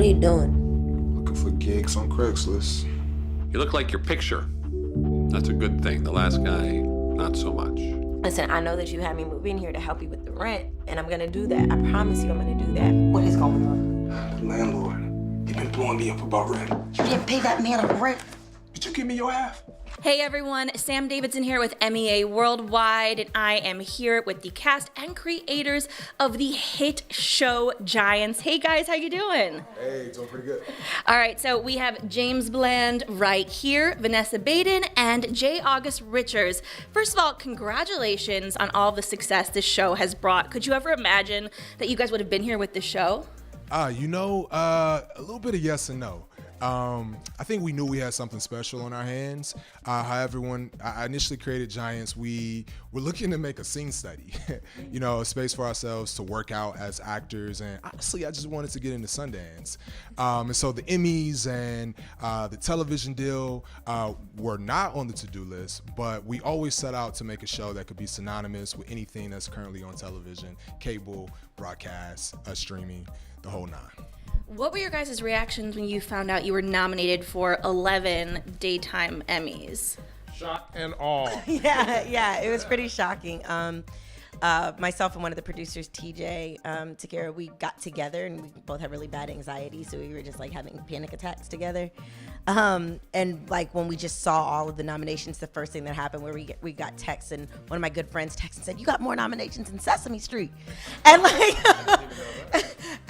you doing? Looking for gigs on Craigslist. You look like your picture. That's a good thing. The last guy, not so much. Listen, I know that you had me move in here to help you with the rent, and I'm gonna do that. I promise you I'm gonna do that. What is going on? The landlord, he been blowing me up about rent. You didn't pay that man a rent. Did you give me your half? Hey everyone, Sam Davidson here with MEA Worldwide, and I am here with the cast and creators of the hit show Giants. Hey guys, how you doing? Hey, doing pretty good. All right, so we have James Bland right here, Vanessa Baden, and J. August Richards. First of all, congratulations on all the success this show has brought. Could you ever imagine that you guys would have been here with the show? A little bit of yes and no. I think we knew we had something special on our hands. However, when I initially created Giants, we were looking to make a scene study, a space for ourselves to work out as actors. And honestly, I just wanted to get into Sundance. And so the Emmys and the television deal were not on the to-do list, but we always set out to make a show that could be synonymous with anything that's currently on television, cable, broadcast, streaming, the whole nine. What were your guys' reactions when you found out you were nominated for 11 daytime Emmys? Shock and awe. Yeah, it was pretty shocking. Myself and one of the producers, TJ Takara, we got together and we both had really bad anxiety, so we were just like having panic attacks together. And like when we just saw all of the nominations, the first thing that happened where we got texts, and one of my good friends texted and said, "You got more nominations than Sesame Street," and like.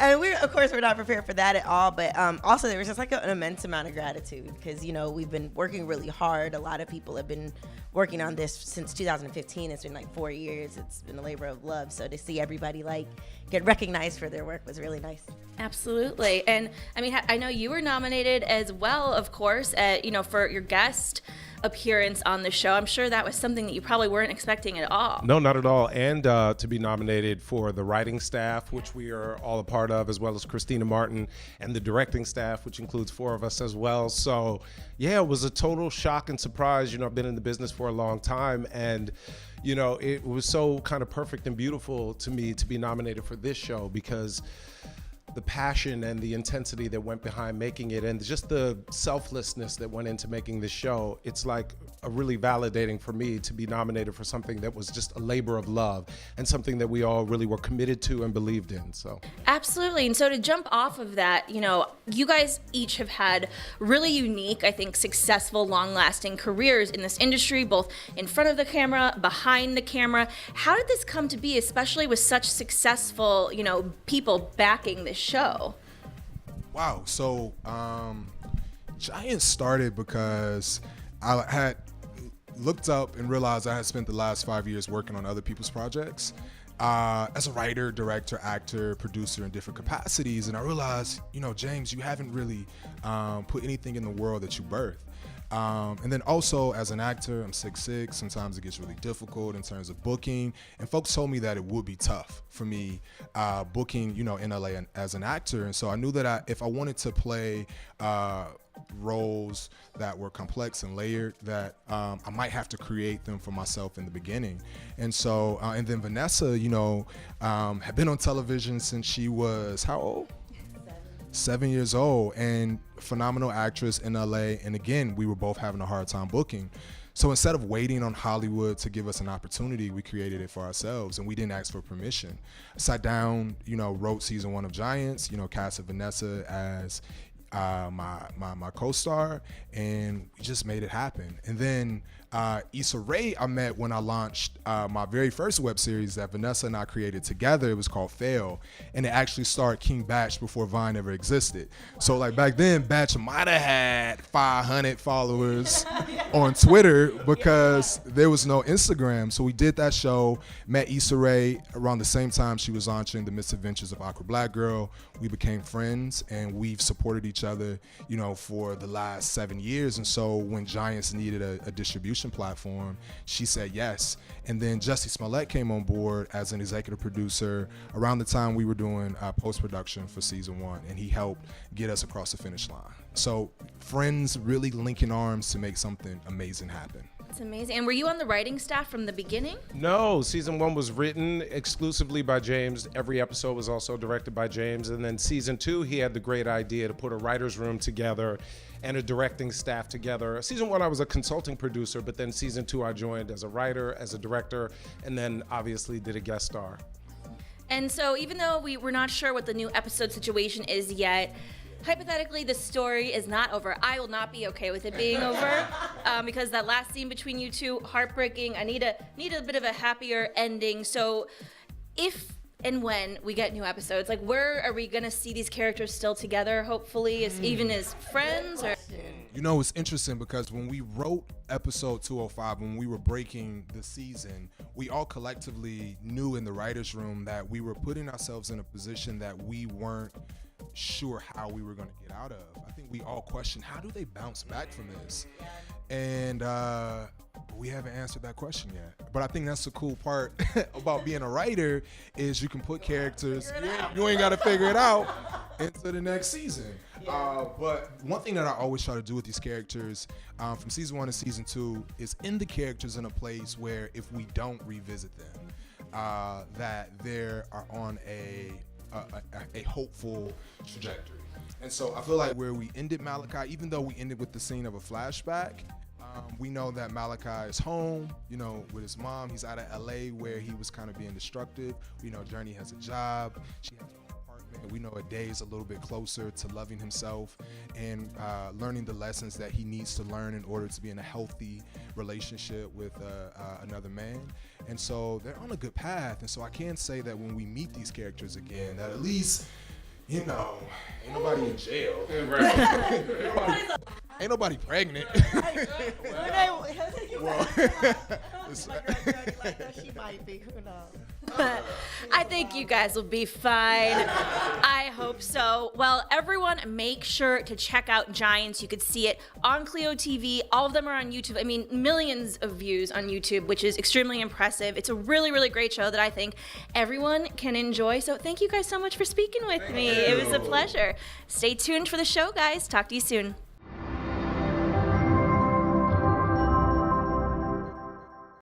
And of course, we're not prepared for that at all. But also, there was just like an immense amount of gratitude because, we've been working really hard. A lot of people have been working on this since 2015. It's been like 4 years. It's been a labor of love. So to see everybody get recognized for their work was really nice. Absolutely. And I mean, I know you were nominated as well, of course, for your guest appearance on the show. I'm sure that was something that you probably weren't expecting at all. No, not at all. And to be nominated for the writing staff, which we are all a part of, as well as Christina Martin, and the directing staff, which includes 4 of us as well. So yeah, it was a total shock and surprise. I've been in the business for a long time, and it was so kind of perfect and beautiful to me to be nominated for this show because the passion and the intensity that went behind making it and just the selflessness that went into making this show, it's like a really validating for me to be nominated for something that was just a labor of love and something that we all really were committed to and believed in. So absolutely. And so to jump off of that, you guys each have had really unique, I think, successful, long-lasting careers in this industry, both in front of the camera, behind the camera. How did this come to be, especially with such successful, people backing this show? Wow. So Giants started because I had looked up and realized I had spent the last 5 years working on other people's projects as a writer, director, actor, producer in different capacities. And I realized, James, you haven't really put anything in the world that you birthed. And then also as an actor, I'm 6'6". Sometimes it gets really difficult in terms of booking. And folks told me that it would be tough for me booking, in LA as an actor. And so I knew that if I wanted to play roles that were complex and layered, that I might have to create them for myself in the beginning. And so, and then Vanessa, had been on television since she was, how old? 7 years old, and phenomenal actress in LA. And again, we were both having a hard time booking. So instead of waiting on Hollywood to give us an opportunity, we created it for ourselves, and we didn't ask for permission. I sat down, wrote season 1 of Giants, casted Vanessa as my co-star, and we just made it happen. And then Issa Rae I met when I launched my very first web series that Vanessa and I created together. It was called Fail, and it actually starred King Batch before Vine ever existed. So like back then, Batch might have had 500 followers on Twitter because there was no Instagram. So we did that show, met Issa Rae around the same time she was launching The Misadventures of Awkward Black Girl. We became friends, and we've supported each other, for the last 7 years. And so when Giants needed a distribution platform, she said yes. And then Jussie Smollett came on board as an executive producer around the time we were doing post-production for season 1, and he helped get us across the finish line. So friends really linking arms to make something amazing happen. That's amazing. And were you on the writing staff from the beginning? No, season 1 was written exclusively by James. Every episode was also directed by James. And then season 2, he had the great idea to put a writer's room together and a directing staff together. Season 1, I was a consulting producer, but then season 2, I joined as a writer, as a director, and then obviously did a guest star. And so even though we're not sure what the new episode situation is yet, hypothetically, the story is not over. I will not be okay with it being over because that last scene between you two, heartbreaking. I need a bit of a happier ending. So if and when we get new episodes, like where are we gonna see these characters still together, hopefully, even as friends? Or You know, it's interesting because when we wrote episode 205, when we were breaking the season, we all collectively knew in the writer's room that we were putting ourselves in a position that we weren't sure how we were going to get out of. I think we all questioned, how do they bounce back from this? And we haven't answered that question yet. But I think that's the cool part about being a writer is you can put characters, you ain't got to figure it out into the next season. But one thing that I always try to do with these characters from season 1 to season 2 is end the characters in a place where if we don't revisit them, that they are on a hopeful trajectory. And so I feel like where we ended Malachi, even though we ended with the scene of a flashback, we know that Malachi is home, you know, with his mom. He's out of LA where he was kind of being destructive. We know Journey has a job. She has her own apartment. We know Ade is a little bit closer to loving himself and learning the lessons that he needs to learn in order to be in a healthy relationship with another man. And so they're on a good path. And so I can say that when we meet these characters again, that at least, you know, ain't nobody in jail. Ain't nobody pregnant. She might be. Who knows? I think you guys will be fine. I hope so. Well, everyone, make sure to check out Giants. You could see it on Clio TV. All of them are on YouTube. I mean, millions of views on YouTube, which is extremely impressive. It's a really, really great show that I think everyone can enjoy. So thank you guys so much for speaking with me. It was a pleasure. Stay tuned for the show, guys. Talk to you soon.